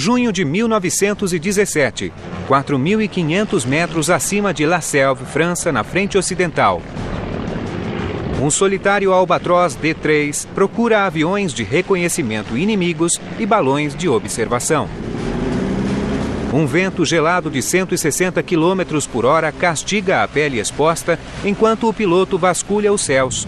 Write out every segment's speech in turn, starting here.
junho de 1917, 4.500 metros acima de La Selve, França, na frente ocidental. Um solitário Albatros D-3 procura aviões de reconhecimento inimigos e balões de observação. Um vento gelado de 160 km por hora castiga a pele exposta enquanto o piloto vasculha os céus.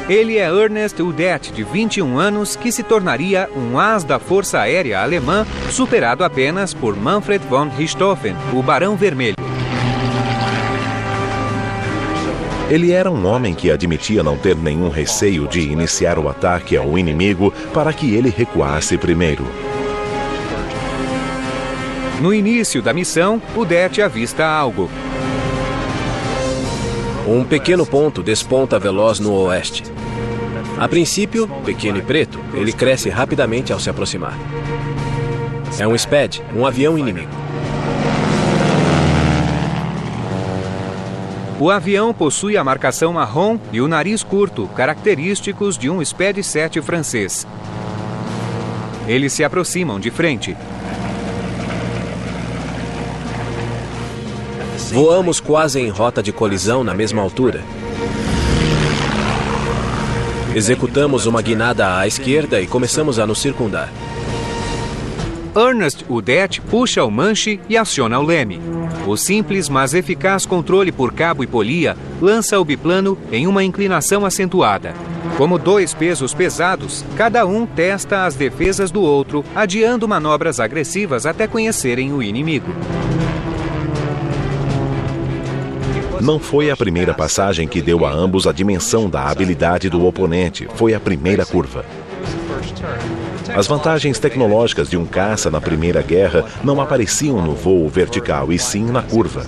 Ele é Ernest Udet, de 21 anos, que se tornaria um as da Força Aérea Alemã, superado apenas por Manfred von Richthofen, o Barão Vermelho. Ele era um homem que admitia não ter nenhum receio de iniciar o ataque ao inimigo para que ele recuasse primeiro. No início da missão, Udet avista algo. Um pequeno ponto desponta veloz no oeste. A princípio, pequeno e preto, ele cresce rapidamente ao se aproximar. É um Spad, um avião inimigo. O avião possui a marcação marrom e o nariz curto, característicos de um Spad 7 francês. Eles se aproximam de frente. Voamos quase em rota de colisão na mesma altura. Executamos uma guinada à esquerda e começamos a nos circundar. Ernest Udet puxa o manche e aciona o leme. O simples, mas eficaz controle por cabo e polia lança o biplano em uma inclinação acentuada. Como dois pesos pesados, cada um testa as defesas do outro, adiando manobras agressivas até conhecerem o inimigo. Não foi a primeira passagem que deu a ambos a dimensão da habilidade do oponente, foi a primeira curva. As vantagens tecnológicas de um caça na Primeira Guerra não apareciam no voo vertical, e sim na curva.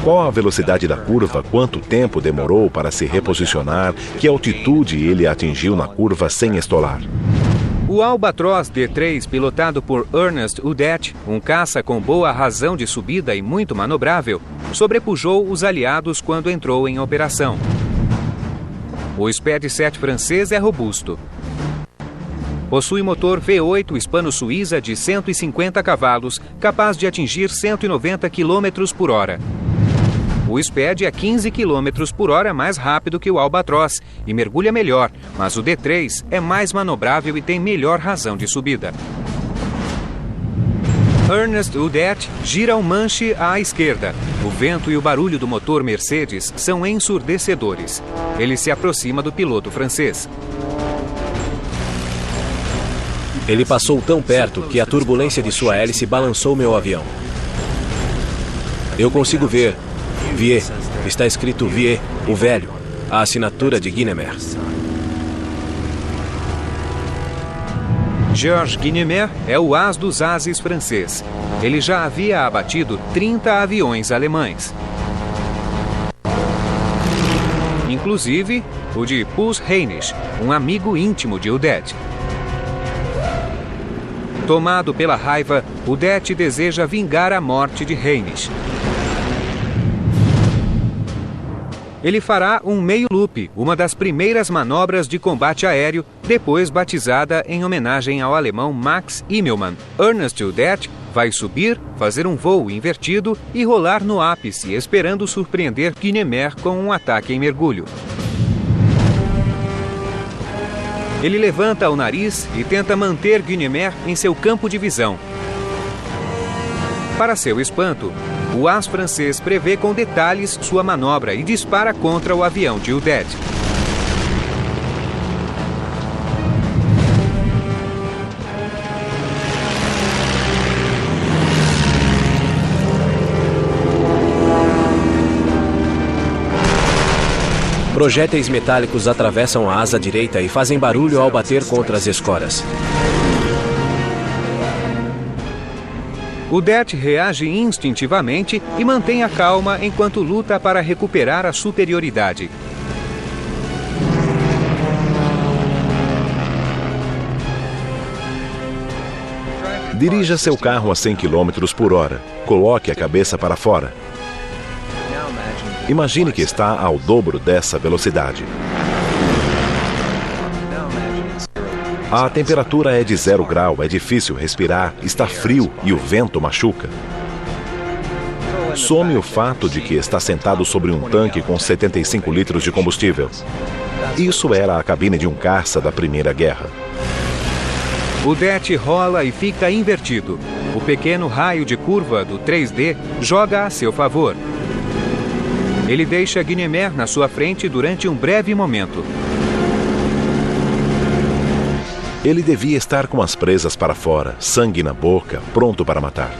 Qual a velocidade da curva, quanto tempo demorou para se reposicionar, que altitude ele atingiu na curva sem estolar. O Albatros D-3, pilotado por Ernest Udet, um caça com boa razão de subida e muito manobrável, sobrepujou os aliados quando entrou em operação. O Spad 7 francês é robusto. Possui motor V8 hispano-suíça de 150 cavalos, capaz de atingir 190 km por hora. O Spad é 15 km por hora mais rápido que o Albatros e mergulha melhor, mas o D-3 é mais manobrável e tem melhor razão de subida. Ernest Udet gira o manche à esquerda. O vento e o barulho do motor Mercedes são ensurdecedores. Ele se aproxima do piloto francês. Ele passou tão perto que a turbulência de sua hélice balançou meu avião. Eu consigo ver. Vier. Está escrito Vier, o velho. A assinatura de Guynemer. Georges Guynemer é o as dos ases francês. Ele já havia abatido 30 aviões alemães. Inclusive o de Puls Heinrich, um amigo íntimo de Udet. Tomado pela raiva, Udet deseja vingar a morte de Heinrich. Ele fará um meio-loop, uma das primeiras manobras de combate aéreo, depois batizada em homenagem ao alemão Max Immelmann. Ernest Udet vai subir, fazer um voo invertido e rolar no ápice, esperando surpreender Guynemer com um ataque em mergulho. Ele levanta o nariz e tenta manter Guynemer em seu campo de visão. Para seu espanto, o as francês prevê com detalhes sua manobra e dispara contra o avião de Udet. Projéteis metálicos atravessam a asa direita e fazem barulho ao bater contra as escoras. Udet reage instintivamente e mantém a calma enquanto luta para recuperar a superioridade. Dirija seu carro a 100 km por hora. Coloque a cabeça para fora. Imagine que está ao dobro dessa velocidade. A temperatura é de 0 grau, é difícil respirar, está frio e o vento machuca. Some o fato de que está sentado sobre um tanque com 75 litros de combustível. Isso era a cabine de um caça da Primeira Guerra. O Det rola e fica invertido. O pequeno raio de curva do 3D joga a seu favor. Ele deixa Guynemer na sua frente durante um breve momento. Ele devia estar com as presas para fora, sangue na boca, pronto para matar.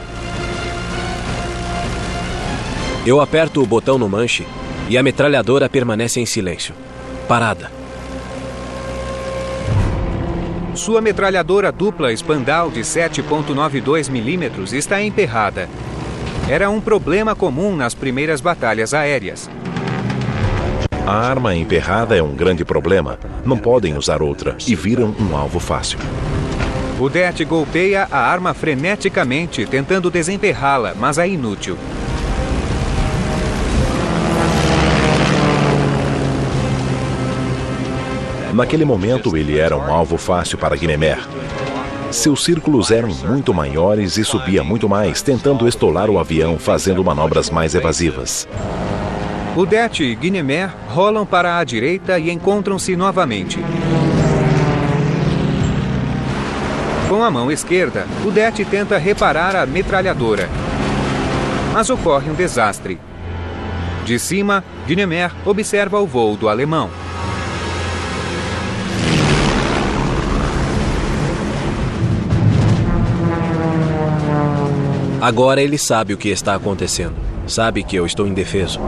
Eu aperto o botão no manche e a metralhadora permanece em silêncio, parada. Sua metralhadora dupla Spandau de 7,92 milímetros está emperrada. Era um problema comum nas primeiras batalhas aéreas. A arma emperrada é um grande problema. Não podem usar outra e viram um alvo fácil. O Det golpeia a arma freneticamente, tentando desemperrá-la, mas é inútil. Naquele momento, ele era um alvo fácil para Guynemer. Seus círculos eram muito maiores e subia muito mais, tentando estolar o avião, fazendo manobras mais evasivas. O Det e Guynemer rolam para a direita e encontram-se novamente. Com a mão esquerda, o Det tenta reparar a metralhadora. Mas ocorre um desastre. De cima, Guynemer observa o voo do alemão. Agora ele sabe o que está acontecendo. Sabe que eu estou indefeso.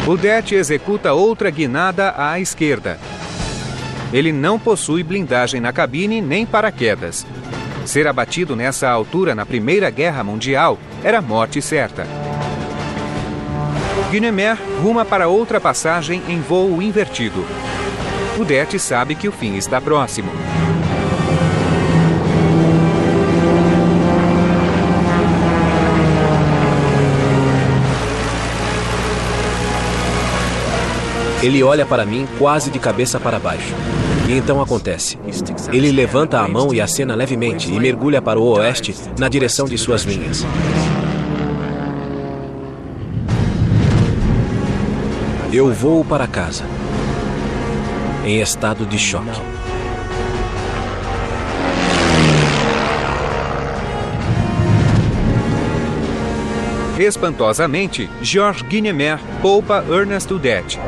O Det executa outra guinada à esquerda. Ele não possui blindagem na cabine nem paraquedas. Ser abatido nessa altura na Primeira Guerra Mundial era morte certa. Guynemer ruma para outra passagem em voo invertido. O Det sabe que o fim está próximo. Ele olha para mim quase de cabeça para baixo. E então acontece. Ele levanta a mão e acena levemente e mergulha para o oeste na direção de suas linhas. Eu vou para casa, em estado de choque. Espantosamente, Georges Guynemer poupa Ernest Udet.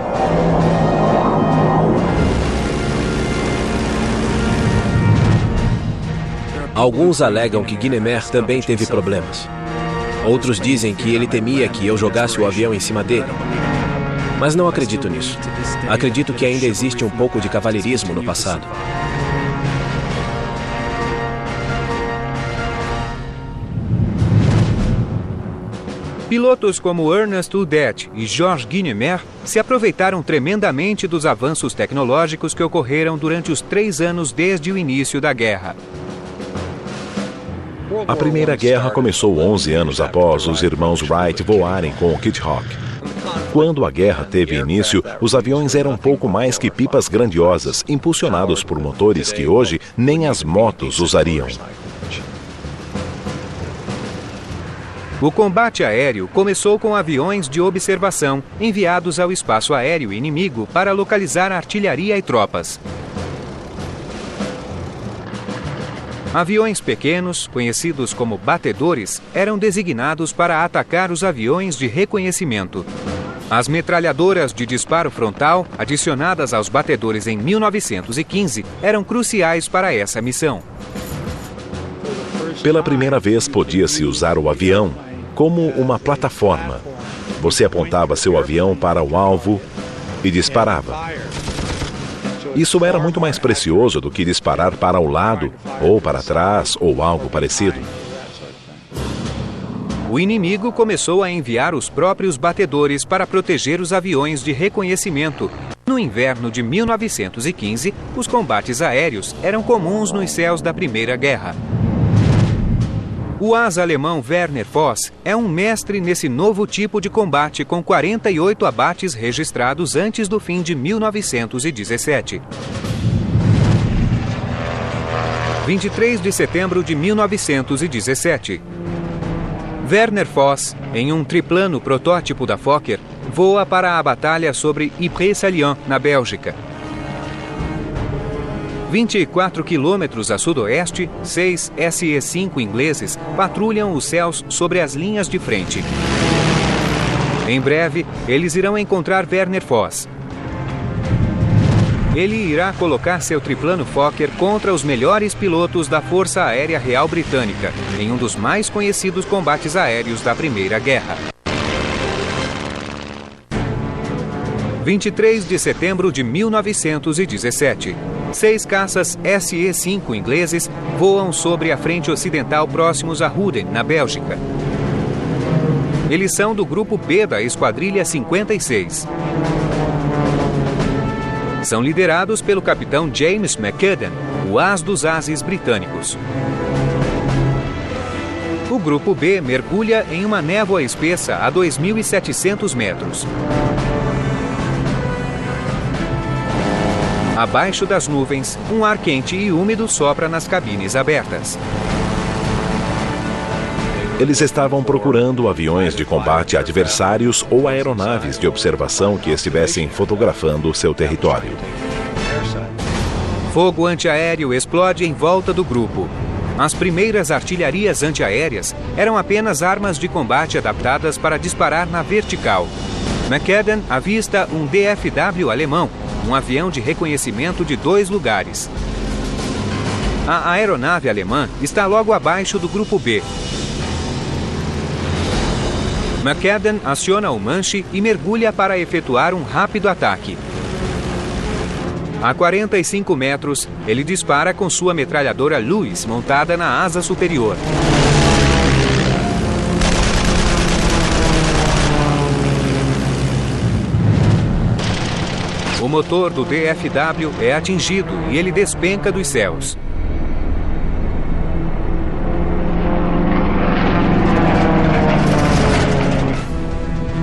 Alguns alegam que Guynemer também teve problemas. Outros dizem que ele temia que eu jogasse o avião em cima dele. Mas não acredito nisso. Acredito que ainda existe um pouco de cavalheirismo no passado. Pilotos como Ernest Udet e Georges Guynemer se aproveitaram tremendamente dos avanços tecnológicos que ocorreram durante os 3 anos desde o início da guerra. A Primeira Guerra começou 11 anos após os irmãos Wright voarem com o Kitty Hawk. Quando a guerra teve início, os aviões eram pouco mais que pipas grandiosas, impulsionados por motores que hoje nem as motos usariam. O combate aéreo começou com aviões de observação enviados ao espaço aéreo inimigo para localizar artilharia e tropas. Aviões pequenos, conhecidos como batedores, eram designados para atacar os aviões de reconhecimento. As metralhadoras de disparo frontal, adicionadas aos batedores em 1915, eram cruciais para essa missão. Pela primeira vez, podia-se usar o avião como uma plataforma. Você apontava seu avião para o alvo e disparava. Isso era muito mais precioso do que disparar para o lado, ou para trás, ou algo parecido. O inimigo começou a enviar os próprios batedores para proteger os aviões de reconhecimento. No inverno de 1915, os combates aéreos eram comuns nos céus da Primeira Guerra. O asa alemão Werner Voss é um mestre nesse novo tipo de combate, com 48 abates registrados antes do fim de 1917. 23 de setembro de 1917. Werner Voss, em um triplano protótipo da Fokker, voa para a batalha sobre Ypres-Salient, na Bélgica. 24 quilômetros a sudoeste, 6 SE-5 ingleses patrulham os céus sobre as linhas de frente. Em breve, eles irão encontrar Werner Voss. Ele irá colocar seu triplano Fokker contra os melhores pilotos da Força Aérea Real Britânica, em um dos mais conhecidos combates aéreos da Primeira Guerra. 23 de setembro de 1917. 6 caças SE-5 ingleses voam sobre a frente ocidental próximos a Huden, na Bélgica. Eles são do grupo B da Esquadrilha 56. São liderados pelo capitão James McCudden, o as dos ases britânicos. O grupo B mergulha em uma névoa espessa a 2.700 metros. Abaixo das nuvens, um ar quente e úmido sopra nas cabines abertas. Eles estavam procurando aviões de combate adversários ou aeronaves de observação que estivessem fotografando seu território. Fogo antiaéreo explode em volta do grupo. As primeiras artilharias antiaéreas eram apenas armas de combate adaptadas para disparar na vertical. McCudden avista um DFW alemão, um avião de reconhecimento de 2 lugares. A aeronave alemã está logo abaixo do grupo B. McCudden aciona o manche e mergulha para efetuar um rápido ataque. A 45 metros, ele dispara com sua metralhadora Lewis montada na asa superior. O motor do DFW é atingido e ele despenca dos céus.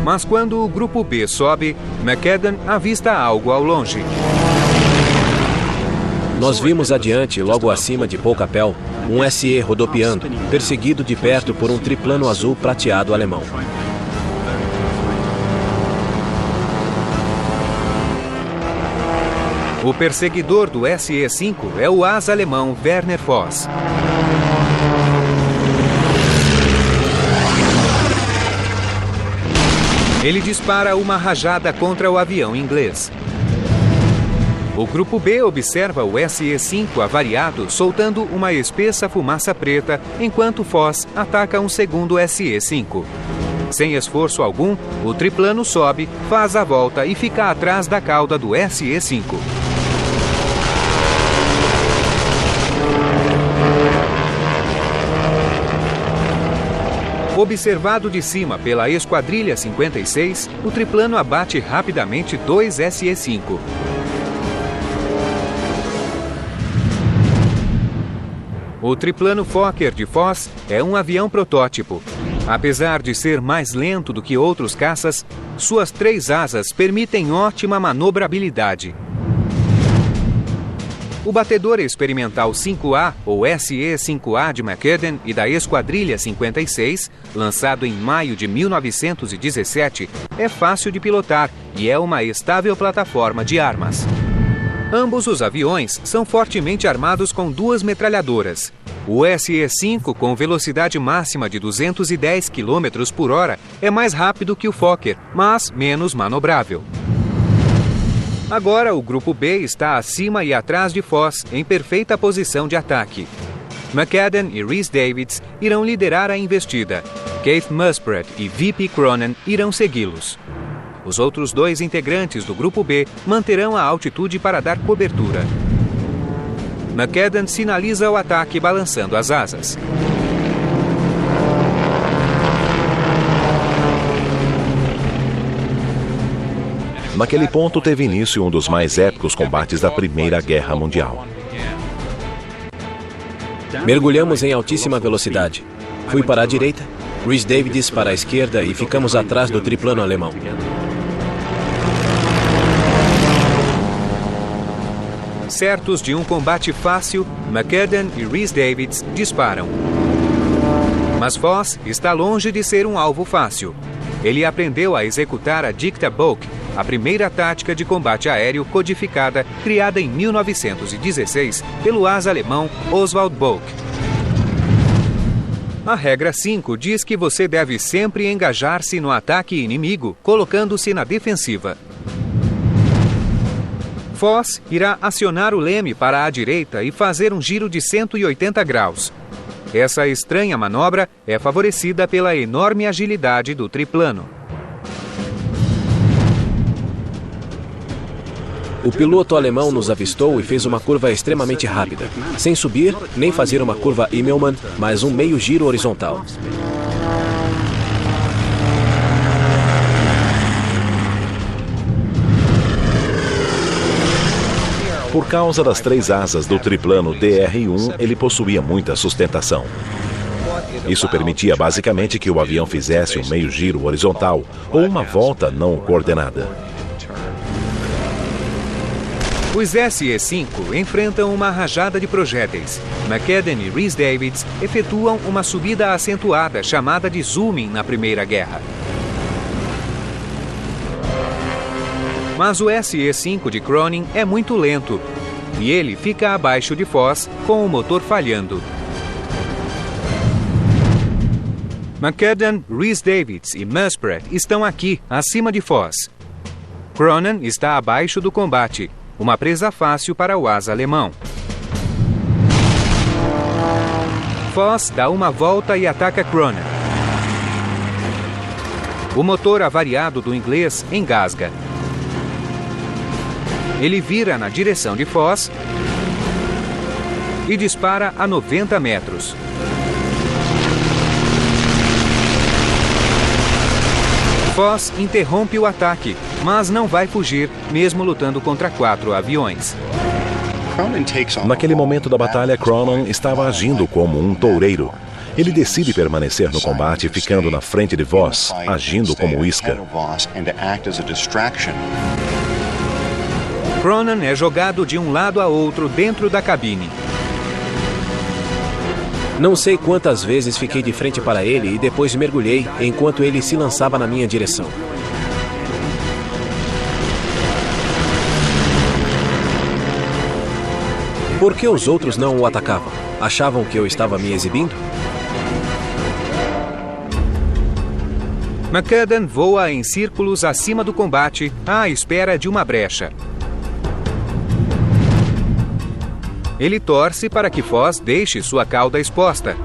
Mas quando o grupo B sobe, McCudden avista algo ao longe. Nós vimos adiante, logo acima de Polcapel, um SE rodopiando, perseguido de perto por um triplano azul prateado alemão. O perseguidor do SE-5 é o asa alemão Werner Voss. Ele dispara uma rajada contra o avião inglês. O grupo B observa o SE-5 avariado soltando uma espessa fumaça preta, enquanto Voss ataca um segundo SE-5. Sem esforço algum, o triplano sobe, faz a volta e fica atrás da cauda do SE-5. Observado de cima pela Esquadrilha 56, o triplano abate rapidamente 2 SE-5. O triplano Fokker de Voss é um avião protótipo. Apesar de ser mais lento do que outros caças, suas 3 asas permitem ótima manobrabilidade. O batedor experimental 5A, ou SE-5A de McCudden e da Esquadrilha 56, lançado em maio de 1917, é fácil de pilotar e é uma estável plataforma de armas. Ambos os aviões são fortemente armados com 2 metralhadoras. O SE-5, com velocidade máxima de 210 km por hora, é mais rápido que o Fokker, mas menos manobrável. Agora o grupo B está acima e atrás de Voss, em perfeita posição de ataque. McCudden e Rhys Davids irão liderar a investida. Keith Muspratt e V.P. Cronin irão segui-los. Os outros 2 integrantes do grupo B manterão a altitude para dar cobertura. McCudden sinaliza o ataque balançando as asas. Naquele ponto teve início um dos mais épicos combates da Primeira Guerra Mundial. Mergulhamos em altíssima velocidade. Fui para a direita, Rhys Davids para a esquerda e ficamos atrás do triplano alemão. Certos de um combate fácil, McCudden e Rhys Davids disparam. Mas Foss está longe de ser um alvo fácil. Ele aprendeu a executar a Dicta-Boke, a primeira tática de combate aéreo codificada, criada em 1916 pelo asa alemão Oswald Boke. A regra 5 diz que você deve sempre engajar-se no ataque inimigo, colocando-se na defensiva. Foss irá acionar o leme para a direita e fazer um giro de 180 graus. Essa estranha manobra é favorecida pela enorme agilidade do triplano. O piloto alemão nos avistou e fez uma curva extremamente rápida, sem subir nem fazer uma curva Immelmann, mas um meio giro horizontal. Por causa das 3 asas do triplano DR-1, ele possuía muita sustentação. Isso permitia basicamente que o avião fizesse um meio giro horizontal ou uma volta não coordenada. Os SE-5 enfrentam uma rajada de projéteis. McCudden e Rhys Davids efetuam uma subida acentuada chamada de zooming na Primeira Guerra. Mas o SE-5 de Cronin é muito lento e ele fica abaixo de Foss com o motor falhando. McCudden, Rhys Davids e Muspratt estão aqui, acima de Foss. Cronin está abaixo do combate, uma presa fácil para o asa alemão. Foss dá uma volta e ataca Cronin. O motor avariado do inglês engasga. Ele vira na direção de Foss e dispara a 90 metros. Foss interrompe o ataque, mas não vai fugir, mesmo lutando contra 4 aviões. Naquele momento da batalha, Cronin estava agindo como um toureiro. Ele decide permanecer no combate, ficando na frente de Voss, agindo como isca. Cronin é jogado de um lado a outro dentro da cabine. Não sei quantas vezes fiquei de frente para ele e depois mergulhei enquanto ele se lançava na minha direção. Por que os outros não o atacavam? Achavam que eu estava me exibindo? McCudden voa em círculos acima do combate, à espera de uma brecha. Ele torce para que Foss deixe sua cauda exposta,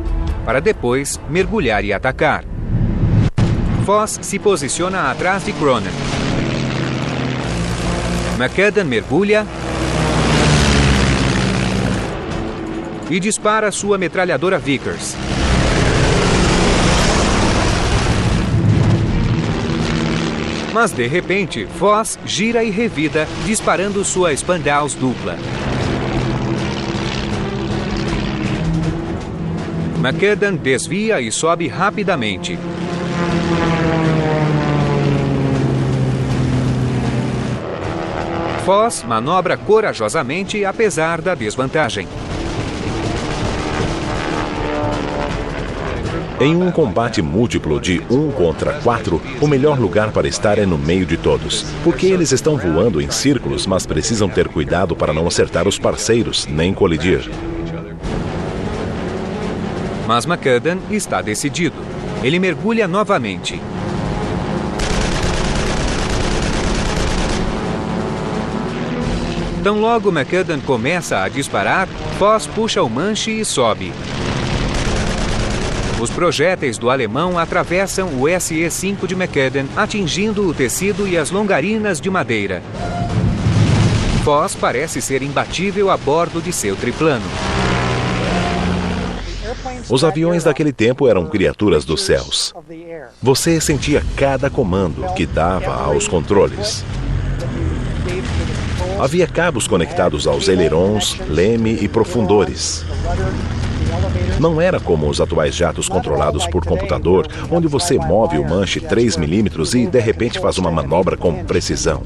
para depois mergulhar e atacar. Foss se posiciona atrás de Cronin. McCudden mergulha e dispara sua metralhadora Vickers. Mas, de repente, Foss gira e revida, disparando sua Spandaus dupla. McCudden desvia e sobe rapidamente. Foss manobra corajosamente, apesar da desvantagem. Em um combate múltiplo de 1 contra 4, o melhor lugar para estar é no meio de todos, porque eles estão voando em círculos, mas precisam ter cuidado para não acertar os parceiros, nem colidir. Mas McCudden está decidido. Ele mergulha novamente. Tão logo McCudden começa a disparar, Foss puxa o manche e sobe. Os projéteis do alemão atravessam o SE-5 de McCudden, atingindo o tecido e as longarinas de madeira. Foss parece ser imbatível a bordo de seu triplano. Os aviões daquele tempo eram criaturas dos céus. Você sentia cada comando que dava aos controles. Havia cabos conectados aos ailerons, leme e profundores. Não era como os atuais jatos controlados por computador, onde você move o manche 3 milímetros e, de repente, faz uma manobra com precisão.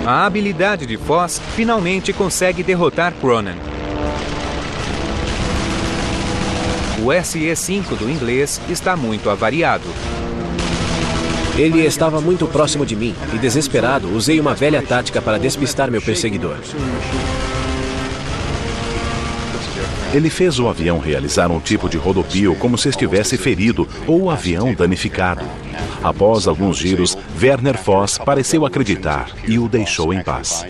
A habilidade de Foss finalmente consegue derrotar Cronin. O SE-5 do inglês está muito avariado. Ele estava muito próximo de mim e, desesperado, usei uma velha tática para despistar meu perseguidor. Ele fez o avião realizar um tipo de rodopio como se estivesse ferido ou o avião danificado. Após alguns giros, Werner Foss pareceu acreditar e o deixou em paz.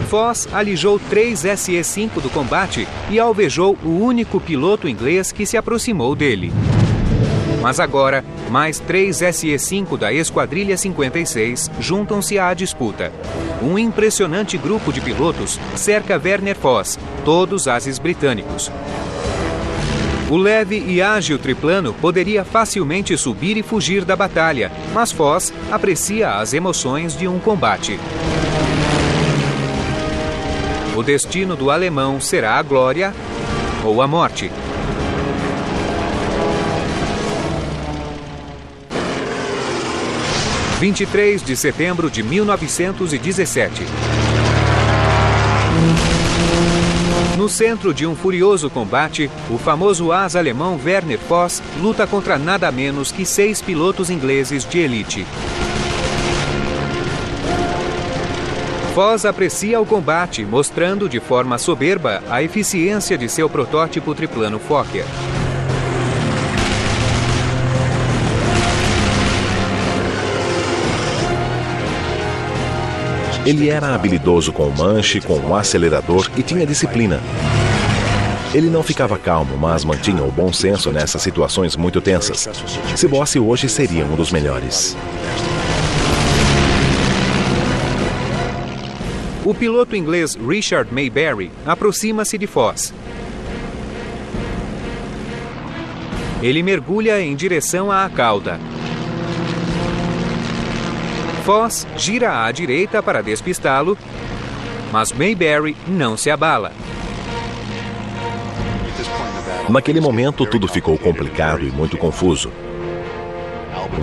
Foss alijou 3 SE-5 do combate e alvejou o único piloto inglês que se aproximou dele. Mas agora, mais 3 SE-5 da Esquadrilha 56 juntam-se à disputa. Um impressionante grupo de pilotos cerca Werner Foss, todos ases britânicos. O leve e ágil triplano poderia facilmente subir e fugir da batalha, mas Foss aprecia as emoções de um combate. O destino do alemão será a glória ou a morte. – 23 de setembro de 1917. No centro de um furioso combate, o famoso asa alemão Werner Foss luta contra nada menos que 6 pilotos ingleses de elite. Foss aprecia o combate, mostrando de forma soberba a eficiência de seu protótipo triplano Fokker. Ele era habilidoso com o manche, com o acelerador e tinha disciplina. Ele não ficava calmo, mas mantinha o bom senso nessas situações muito tensas. Seaboss hoje seria um dos melhores. O piloto inglês Richard Mayberry aproxima-se de Foss. Ele mergulha em direção à cauda. Foss gira à direita para despistá-lo, mas Mayberry não se abala. Naquele momento, tudo ficou complicado e muito confuso.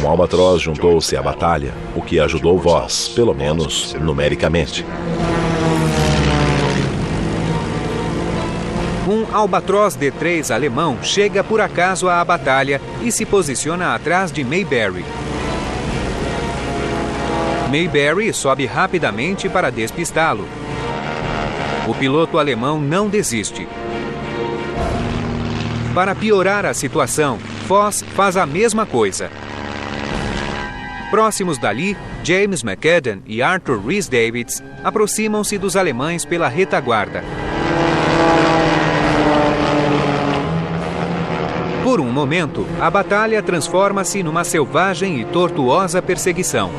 Um albatroz juntou-se à batalha, o que ajudou Voss, pelo menos numericamente. Um Albatroz D3 alemão chega por acaso à batalha e se posiciona atrás de Mayberry. Mayberry sobe rapidamente para despistá-lo. O piloto alemão não desiste. Para piorar a situação, Foss faz a mesma coisa. Próximos dali, James McAdam e Arthur Rhys-Davids aproximam-se dos alemães pela retaguarda. Por um momento, a batalha transforma-se numa selvagem e tortuosa perseguição.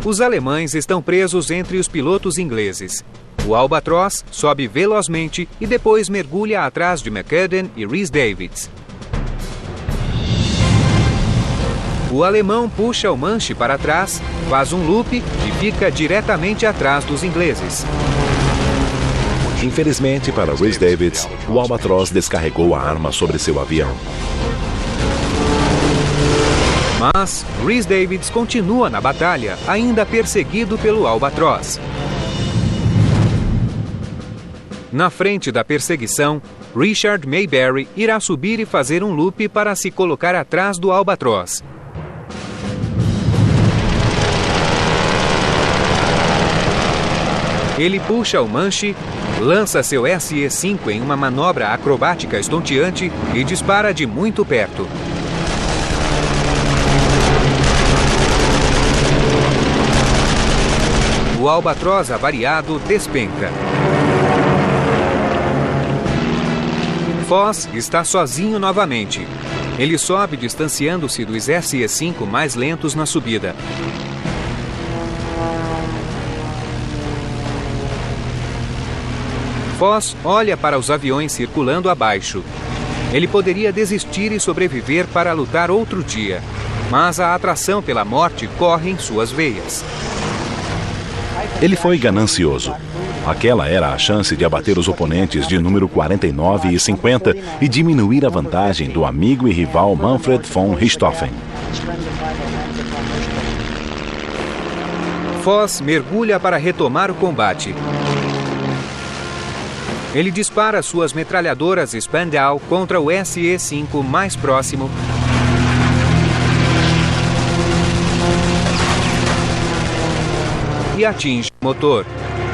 Os alemães estão presos entre os pilotos ingleses. O Albatroz sobe velozmente e depois mergulha atrás de McAdam e Rhys-Davids. O alemão puxa o manche para trás, faz um loop e fica diretamente atrás dos ingleses. Infelizmente para Rhys-Davids, o Albatroz descarregou a arma sobre seu avião. Mas Rhys-Davids continua na batalha, ainda perseguido pelo Albatroz. Na frente da perseguição, Richard Mayberry irá subir e fazer um loop para se colocar atrás do Albatroz. Ele puxa o manche, lança seu SE-5 em uma manobra acrobática estonteante e dispara de muito perto. O Albatroz avariado despenca. Foss está sozinho novamente. Ele sobe distanciando-se dos SE-5 mais lentos na subida. Foss olha para os aviões circulando abaixo. Ele poderia desistir e sobreviver para lutar outro dia, mas a atração pela morte corre em suas veias. Ele foi ganancioso. Aquela era a chance de abater os oponentes de número 49 e 50 e diminuir a vantagem do amigo e rival Manfred von Richthofen. Foss mergulha para retomar o combate. Ele dispara suas metralhadoras Spandau contra o SE-5 mais próximo e atinge o motor.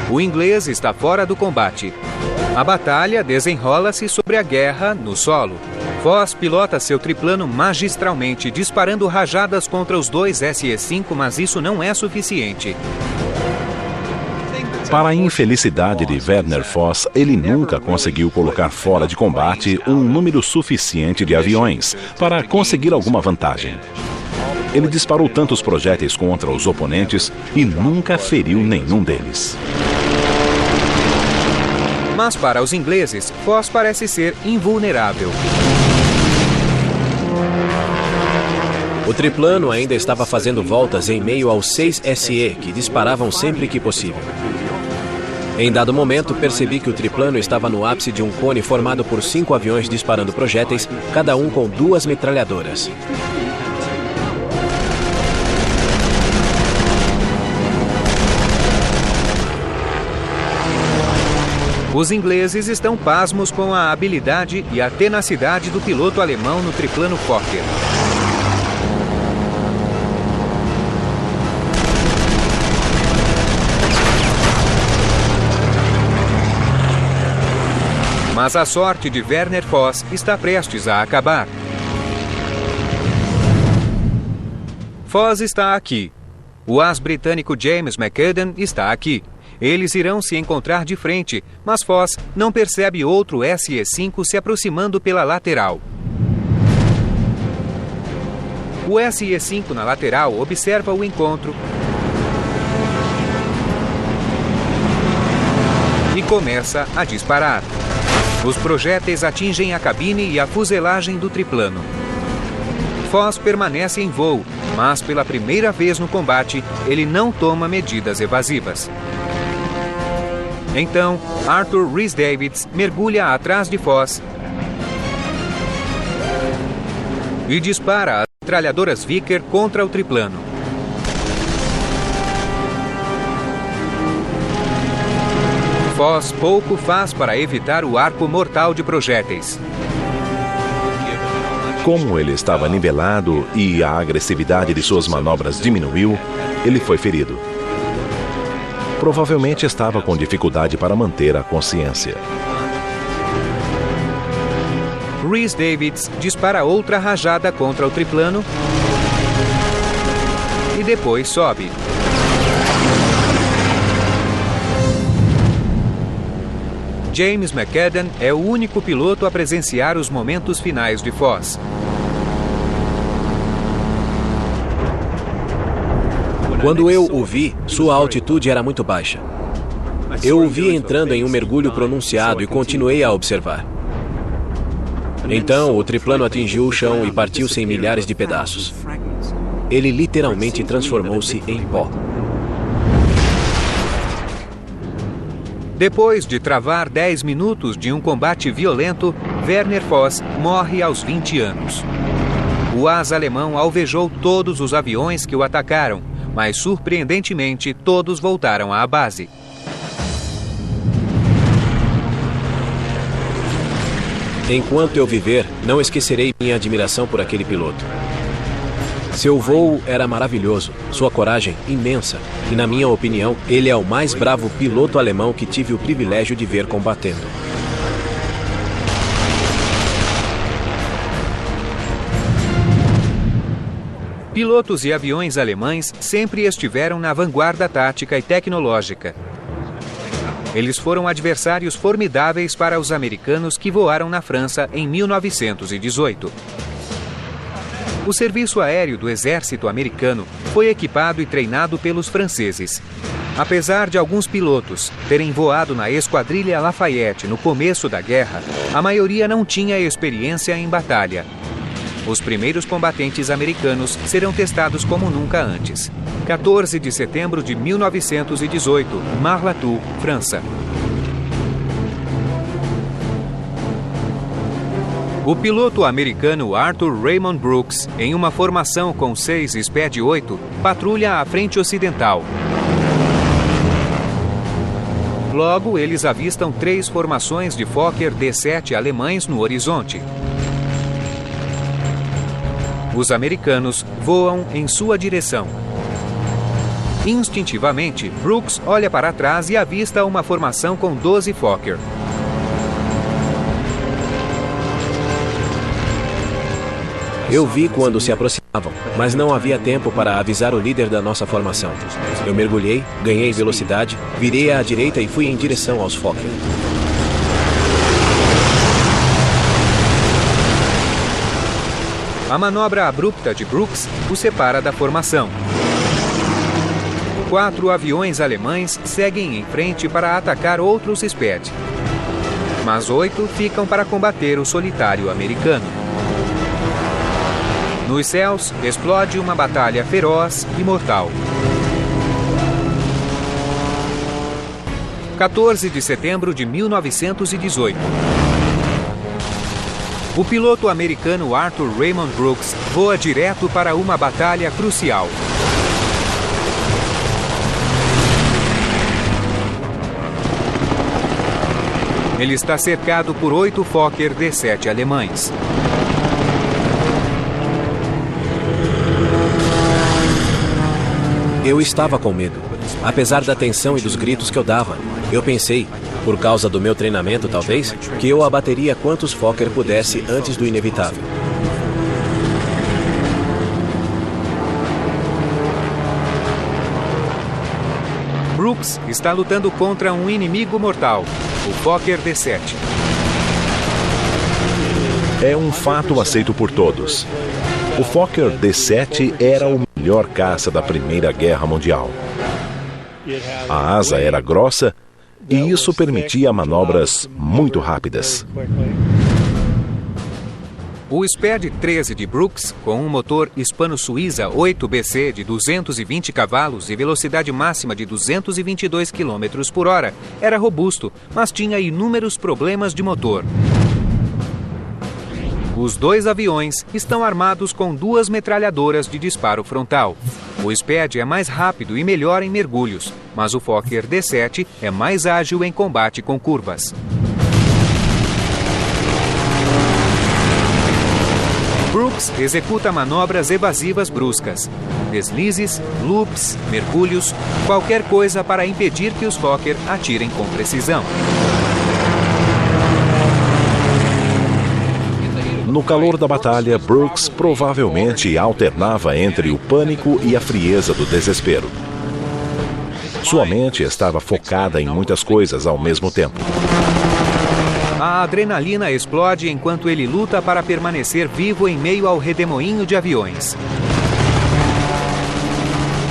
O inglês está fora do combate. A batalha desenrola-se sobre a guerra no solo. Foss pilota seu triplano magistralmente, disparando rajadas contra os dois SE-5, mas isso não é suficiente. Para a infelicidade de Werner Foss, ele nunca conseguiu colocar fora de combate um número suficiente de aviões para conseguir alguma vantagem. Ele disparou tantos projéteis contra os oponentes e nunca feriu nenhum deles. Mas para os ingleses, Foss parece ser invulnerável. O triplano ainda estava fazendo voltas em meio aos 6 SE, que disparavam sempre que possível. Em dado momento, percebi que o triplano estava no ápice de um cone formado por 5 aviões disparando projéteis, cada um com 2 metralhadoras. Os ingleses estão pasmos com a habilidade e a tenacidade do piloto alemão no triplano Fokker. Mas a sorte de Werner Foss está prestes a acabar. Foss está aqui. O as britânico James McAdam está aqui. Eles irão se encontrar de frente, mas Foss não percebe outro SE-5 se aproximando pela lateral. O SE-5 na lateral observa o encontro e começa a disparar. Os projéteis atingem a cabine e a fuselagem do triplano. Foss permanece em voo, mas pela primeira vez no combate, ele não toma medidas evasivas. Então, Arthur Rhys-Davids mergulha atrás de Foss e dispara as metralhadoras Vickers contra o triplano. Foss pouco faz para evitar o arco mortal de projéteis. Como ele estava nivelado e a agressividade de suas manobras diminuiu, ele foi ferido. Provavelmente estava com dificuldade para manter a consciência. Rhys-Davids dispara outra rajada contra o triplano e depois sobe. James McAdam é o único piloto a presenciar os momentos finais de Foss. Quando eu o vi, sua altitude era muito baixa. Eu o vi entrando em um mergulho pronunciado e continuei a observar. Então, o triplano atingiu o chão e partiu-se em milhares de pedaços. Ele literalmente transformou-se em pó. Depois de travar 10 minutos de um combate violento, Werner Foss morre aos 20 anos. O as alemão alvejou todos os aviões que o atacaram, mas surpreendentemente todos voltaram à base. Enquanto eu viver, não esquecerei minha admiração por aquele piloto. Seu voo era maravilhoso, sua coragem imensa, e na minha opinião, ele é o mais bravo piloto alemão que tive o privilégio de ver combatendo. Pilotos e aviões alemães sempre estiveram na vanguarda tática e tecnológica. Eles foram adversários formidáveis para os americanos que voaram na França em 1918. O serviço aéreo do exército americano foi equipado e treinado pelos franceses. Apesar de alguns pilotos terem voado na Esquadrilha Lafayette no começo da guerra, a maioria não tinha experiência em batalha. Os primeiros combatentes americanos serão testados como nunca antes. 14 de setembro de 1918, Marlatou, França. O piloto americano Arthur Raymond Brooks, em uma formação com 6 SPAD 8, patrulha a frente ocidental. Logo, eles avistam 3 formações de Fokker D-7 alemães no horizonte. Os americanos voam em sua direção. Instintivamente, Brooks olha para trás e avista uma formação com 12 Fokker. Eu vi quando se aproximavam, mas não havia tempo para avisar o líder da nossa formação. Eu mergulhei, ganhei velocidade, virei à direita e fui em direção aos Fokker. A manobra abrupta de Brooks o separa da formação. 4 aviões alemães seguem em frente para atacar outros SPAD. Mas 8 ficam para combater o solitário americano. Nos céus, explode uma batalha feroz e mortal. 14 de setembro de 1918. O piloto americano Arthur Raymond Brooks voa direto para uma batalha crucial. Ele está cercado por 8 Fokker D-7 alemães. Eu estava com medo. Apesar da tensão e dos gritos que eu dava, eu pensei, por causa do meu treinamento talvez, que eu abateria quantos Fokker pudesse antes do inevitável. Brooks está lutando contra um inimigo mortal, o Fokker D-7. É um fato aceito por todos. O Fokker D-7 era o melhor caça da Primeira Guerra Mundial. A asa era grossa e isso permitia manobras muito rápidas. O SPAD 13 de Brooks, com um motor hispano-suíça 8BC de 220 cavalos e velocidade máxima de 222 km por hora, era robusto, mas tinha inúmeros problemas de motor. Os 2 aviões estão armados com 2 metralhadoras de disparo frontal. O SPAD é mais rápido e melhor em mergulhos, mas o Fokker D-7 é mais ágil em combate com curvas. Brooks executa manobras evasivas bruscas, deslizes, loops, mergulhos, qualquer coisa para impedir que os Fokker atirem com precisão. No calor da batalha, Brooks provavelmente alternava entre o pânico e a frieza do desespero. Sua mente estava focada em muitas coisas ao mesmo tempo. A adrenalina explode enquanto ele luta para permanecer vivo em meio ao redemoinho de aviões.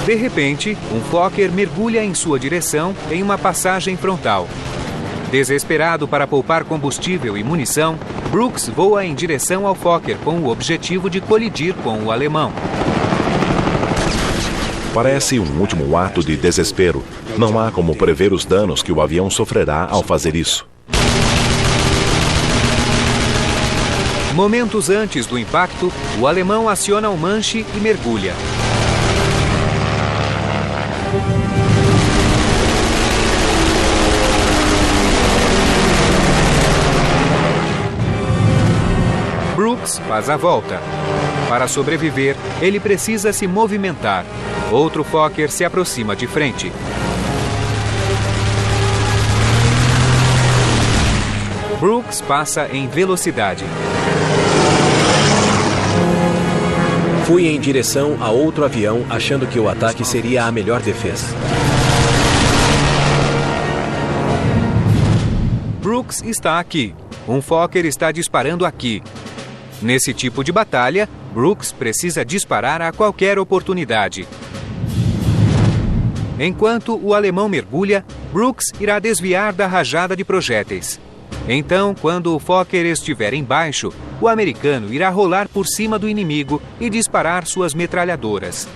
De repente, um Fokker mergulha em sua direção em uma passagem frontal. Desesperado para poupar combustível e munição, Brooks voa em direção ao Fokker com o objetivo de colidir com o alemão. Parece um último ato de desespero. Não há como prever os danos que o avião sofrerá ao fazer isso. Momentos antes do impacto, o alemão aciona o manche e mergulha. Brooks faz a volta. Para sobreviver, ele precisa se movimentar. Outro Fokker se aproxima de frente. Brooks passa em velocidade. Fui em direção a outro avião, achando que o ataque seria a melhor defesa. Brooks está aqui. Um Fokker está disparando aqui. Nesse tipo de batalha, Brooks precisa disparar a qualquer oportunidade. Enquanto o alemão mergulha, Brooks irá desviar da rajada de projéteis. Então, quando o Fokker estiver embaixo, o americano irá rolar por cima do inimigo e disparar suas metralhadoras.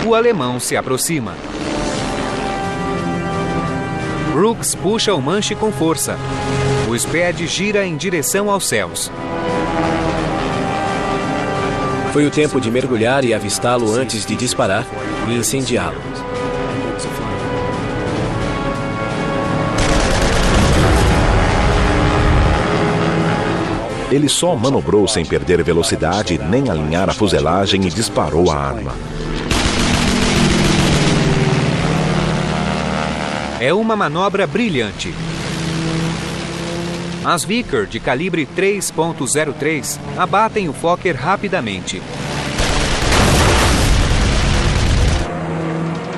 O alemão se aproxima. Brooks puxa o manche com força. O Spad gira em direção aos céus. Foi o tempo de mergulhar e avistá-lo antes de disparar e incendiá-lo. Ele só manobrou sem perder velocidade nem alinhar a fuselagem e disparou a arma. É uma manobra brilhante. As Vickers de calibre 3.03 abatem o Fokker rapidamente.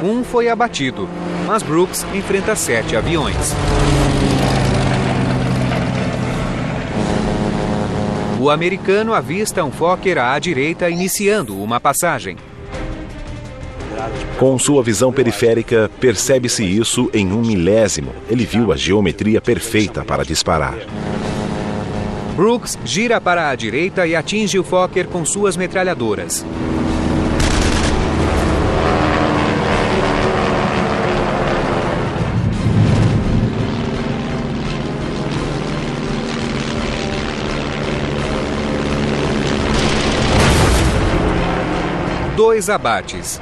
Um foi abatido, mas Brooks enfrenta 7 aviões. O americano avista um Fokker à direita iniciando uma passagem. Com sua visão periférica, percebe-se isso em 1 milésimo. Ele viu a geometria perfeita para disparar. Brooks gira para a direita e atinge o Fokker com suas metralhadoras. Dois abates.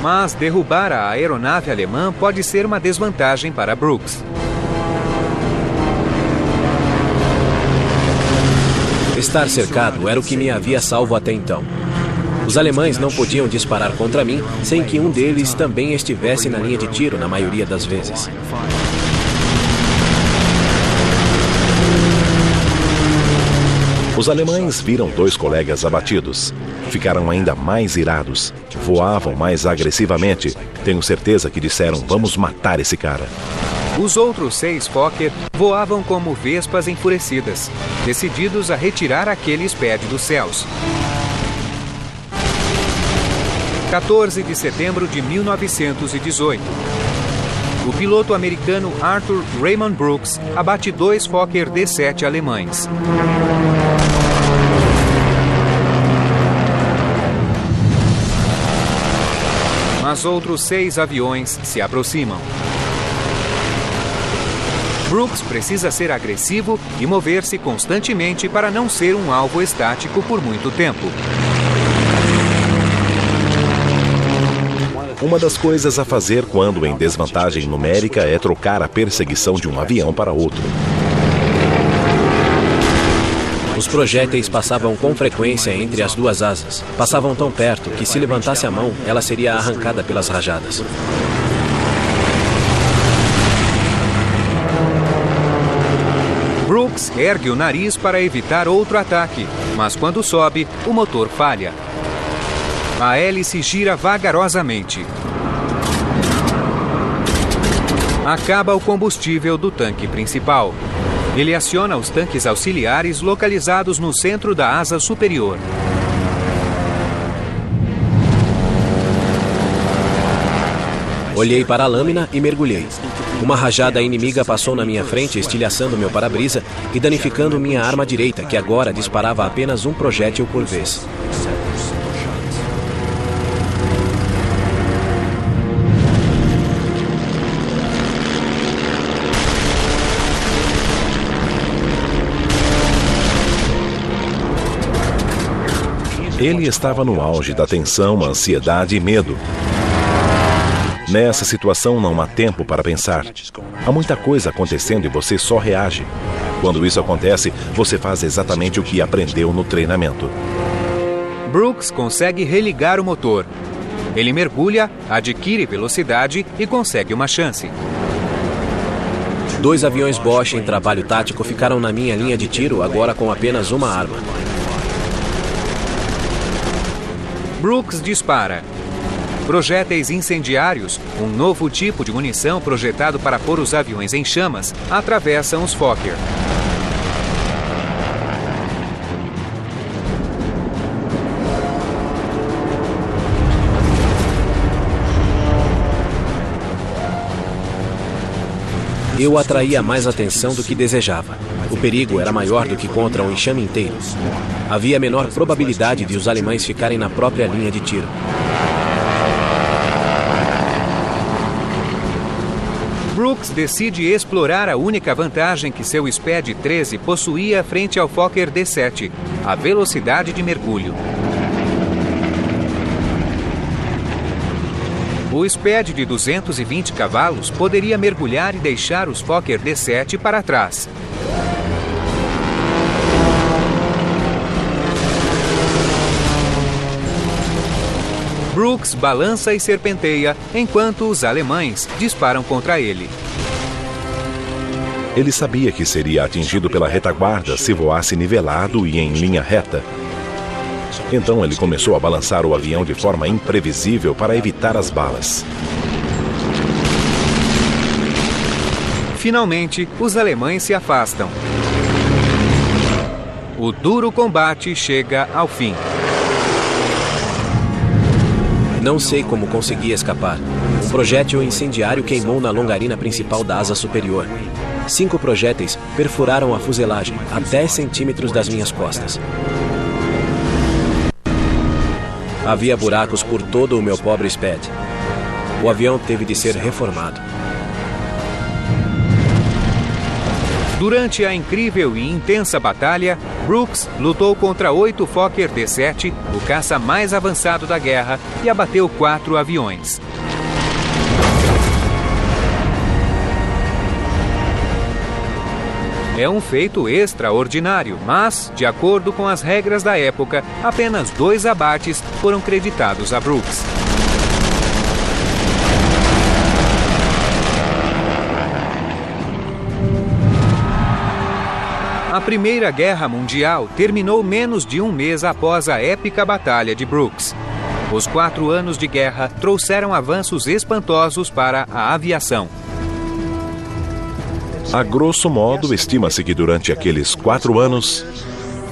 Mas derrubar a aeronave alemã pode ser uma desvantagem para Brooks. Estar cercado era o que me havia salvo até então. Os alemães não podiam disparar contra mim sem que um deles também estivesse na linha de tiro na maioria das vezes. Os alemães viram 2 colegas abatidos. Ficaram ainda mais irados. Voavam mais agressivamente. Tenho certeza que disseram, vamos matar esse cara. Os outros 6 Fokker voavam como vespas enfurecidas, decididos a retirar aquele Spad dos céus. 14 de setembro de 1918. O piloto americano Arthur Raymond Brooks abate 2 Fokker D-7 alemães. Mas outros 6 aviões se aproximam. Brooks precisa ser agressivo e mover-se constantemente para não ser um alvo estático por muito tempo. Uma das coisas a fazer quando em desvantagem numérica é trocar a perseguição de um avião para outro. Os projéteis passavam com frequência entre as 2 asas. Passavam tão perto que, se levantasse a mão, ela seria arrancada pelas rajadas. Brooks ergue o nariz para evitar outro ataque, mas quando sobe, o motor falha. A hélice gira vagarosamente. Acaba o combustível do tanque principal. Ele aciona os tanques auxiliares localizados no centro da asa superior. Olhei para a lâmina e mergulhei. Uma rajada inimiga passou na minha frente, estilhaçando meu para-brisa e danificando minha arma direita, que agora disparava apenas um projétil por vez. Ele estava no auge da tensão, ansiedade e medo. Nessa situação não há tempo para pensar. Há muita coisa acontecendo e você só reage. Quando isso acontece, você faz exatamente o que aprendeu no treinamento. Brooks consegue religar o motor. Ele mergulha, adquire velocidade e consegue uma chance. 2 aviões Bosch em trabalho tático ficaram na minha linha de tiro, agora com apenas uma arma. Brooks dispara. Projéteis incendiários, um novo tipo de munição projetado para pôr os aviões em chamas, atravessam os Fokker. Eu atraía mais atenção do que desejava. O perigo era maior do que contra um enxame inteiro. Havia menor probabilidade de os alemães ficarem na própria linha de tiro. Brooks decide explorar a única vantagem que seu SPAD 13 possuía frente ao Fokker D7, a velocidade de mergulho. O SPAD de 220 cavalos poderia mergulhar e deixar os Fokker D7 para trás. Brooks balança e serpenteia, enquanto os alemães disparam contra ele. Ele sabia que seria atingido pela retaguarda se voasse nivelado e em linha reta. Então ele começou a balançar o avião de forma imprevisível para evitar as balas. Finalmente, os alemães se afastam. O duro combate chega ao fim. Não sei como consegui escapar. Um projétil incendiário queimou na longarina principal da asa superior. 5 projéteis perfuraram a fuselagem a 10 centímetros das minhas costas. Havia buracos por todo o meu pobre SPAD. O avião teve de ser reformado. Durante a incrível e intensa batalha, Brooks lutou contra 8 Fokker D7, o caça mais avançado da guerra, e abateu 4 aviões. É um feito extraordinário, mas, de acordo com as regras da época, apenas 2 abates foram creditados a Brooks. A Primeira Guerra Mundial terminou menos de um mês após a épica Batalha de Brooks. Os 4 anos de guerra trouxeram avanços espantosos para a aviação. A grosso modo, estima-se que durante aqueles 4 anos,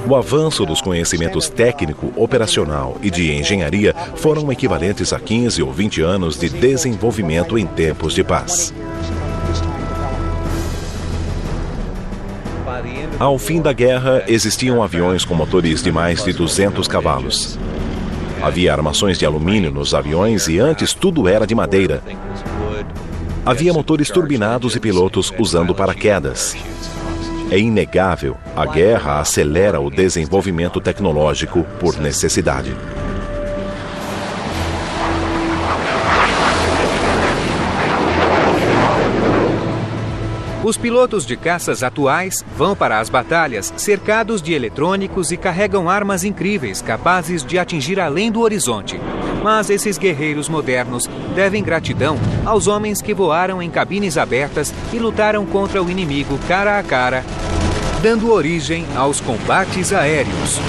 o avanço dos conhecimentos técnico, operacional e de engenharia foram equivalentes a 15 ou 20 anos de desenvolvimento em tempos de paz. Ao fim da guerra, existiam aviões com motores de mais de 200 cavalos. Havia armações de alumínio nos aviões e antes tudo era de madeira. Havia motores turbinados e pilotos usando paraquedas. É inegável, a guerra acelera o desenvolvimento tecnológico por necessidade. Os pilotos de caças atuais vão para as batalhas cercados de eletrônicos e carregam armas incríveis capazes de atingir além do horizonte. Mas esses guerreiros modernos devem gratidão aos homens que voaram em cabines abertas e lutaram contra o inimigo cara a cara, dando origem aos combates aéreos.